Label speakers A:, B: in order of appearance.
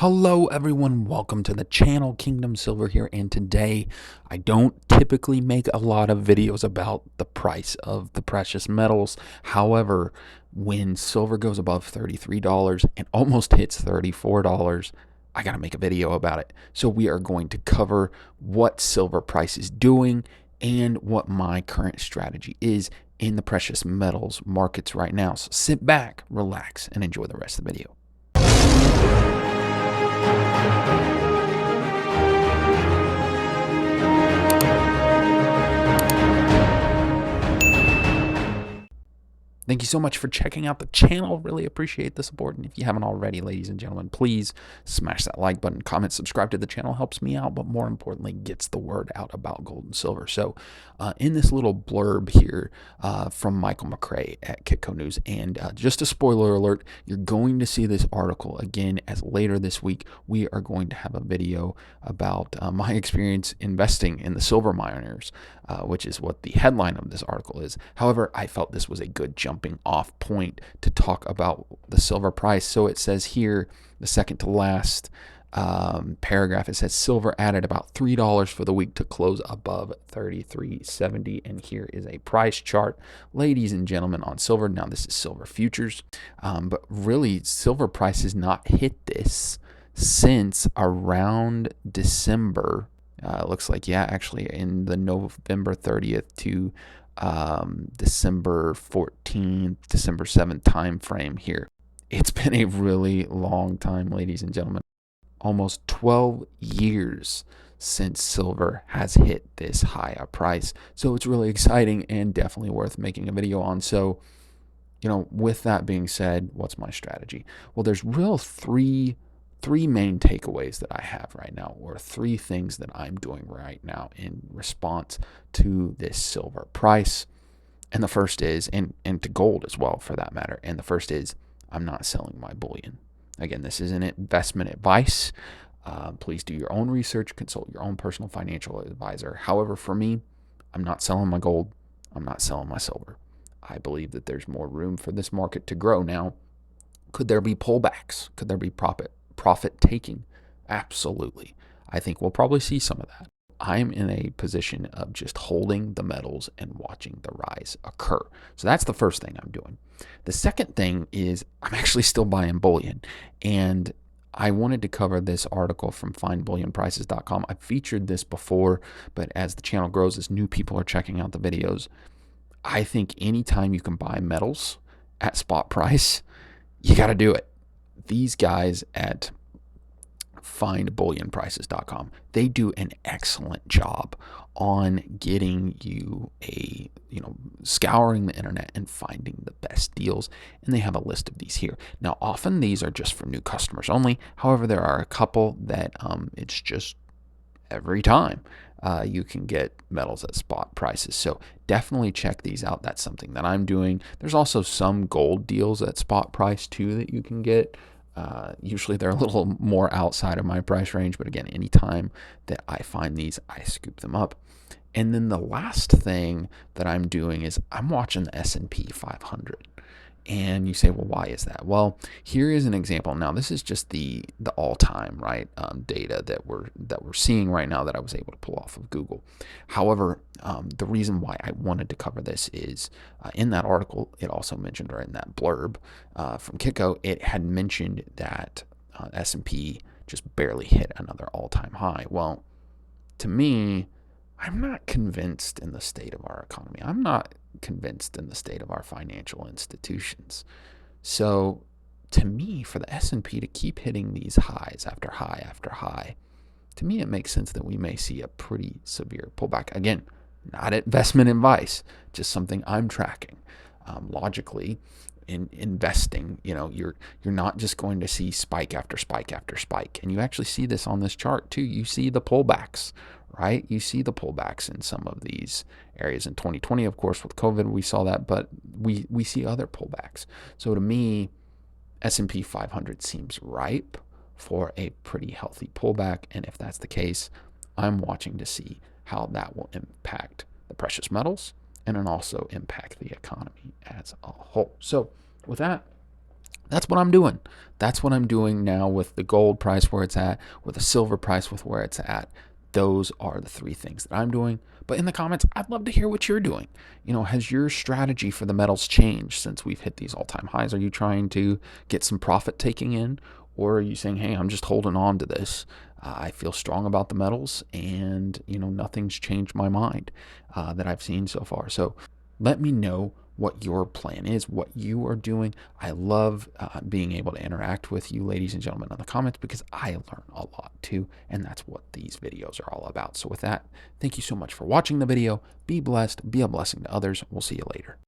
A: Hello everyone, welcome to the channel. Kingdom Silver here, and today I don't typically make a lot of videos about the price of the precious metals. However, when silver goes above $33 and almost hits $34, I gotta make a video about it. So we are going to cover what silver price is doing and what my current strategy is in the precious metals markets right now. So sit back, relax, and enjoy the rest of the video. Thank you so much for checking out the channel. Really appreciate the support. And if you haven't already, ladies and gentlemen, please smash that like button, comment, subscribe to the channel. Helps me out, but more importantly, gets the word out about gold and silver. So in this little blurb here from Michael McRae at Kitco News, and just a spoiler alert, you're going to see this article again as later this week. We are going to have a video about my experience investing in the silver miners, which is what the headline of this article is. However, I felt this was a good jumping off point to talk about the silver price. So it says here, the second to last paragraph, it says silver added about $3 for the week to close above $33.70. And here is a price chart, ladies and gentlemen, on silver. Now this is silver futures, but really silver price has not hit this since around December. It looks like, yeah, actually in the November 30th to December 14th, December 7th time frame here. It's been a really long time, ladies and gentlemen. Almost 12 years since silver has hit this high a price. So it's really exciting and definitely worth making a video on. So, with that being said, what's my strategy? Well, there's three main takeaways that I have right now, or three things that I'm doing right now in response to this silver price. And the first is, and to gold as well for that matter, and the first is, I'm not selling my bullion. Again, this isn't investment advice. Please do your own research, consult your own personal financial advisor. However, for me, I'm not selling my gold. I'm not selling my silver. I believe that there's more room for this market to grow. Now, could there be pullbacks? Could there be profit taking? Absolutely. I think we'll probably see some of that. I'm in a position of just holding the metals and watching the rise occur. So that's the first thing I'm doing. The second thing is I'm actually still buying bullion. And I wanted to cover this article from findbullionprices.com. I've featured this before, but as the channel grows, as new people are checking out the videos, I think anytime you can buy metals at spot price, you got to do it. These guys at findbullionprices.com, they do an excellent job on getting you scouring the internet and finding the best deals, and they have a list of these here. Now, often these are just for new customers only. However, there are a couple that it's just every time you can get metals at spot prices. So definitely check these out. That's something that I'm doing. There's also some gold deals at spot price too that you can get. Usually they're a little more outside of my price range, but again, anytime that I find these, I scoop them up. And then the last thing that I'm doing is I'm watching the S&P 500. And you say, well, why is that? Well, here is an example. Now, this is just the all-time data that we're seeing right now that I was able to pull off of Google. However, the reason why I wanted to cover this is in that article, it also mentioned, or in that blurb from Kitco, it had mentioned that S&P just barely hit another all-time high. Well, to me, I'm not convinced in the state of our economy. I'm not convinced in the state of our financial institutions. So to me, for the S&P to keep hitting these highs after high after high, to me, it makes sense that we may see a pretty severe pullback. Again, not investment advice, just something I'm tracking. Logically, in investing, you're not just going to see spike after spike after spike. And you actually see this on this chart too. You see the pullbacks, right? You see the pullbacks in some of these areas. In 2020, of course, with COVID, we saw that, but we see other pullbacks. So to me, S&P 500 seems ripe for a pretty healthy pullback. And if that's the case, I'm watching to see how that will impact the precious metals and then also impact the economy as a whole. So with that, That's what I'm doing. That's what I'm doing now with the gold price where it's at, with the silver price with where it's at. Those are the three things that I'm doing. But in the comments, I'd love to hear what you're doing. Has your strategy for the metals changed since we've hit these all-time highs? Are you trying to get some profit taking in? Or are you saying, hey, I'm just holding on to this? I feel strong about the metals, and nothing's changed my mind that I've seen so far. So let me know what your plan is, what you are doing. I love being able to interact with you, ladies and gentlemen, in the comments, because I learn a lot too, and that's what these videos are all about. So with that, thank you so much for watching the video. Be blessed, be a blessing to others. We'll see you later.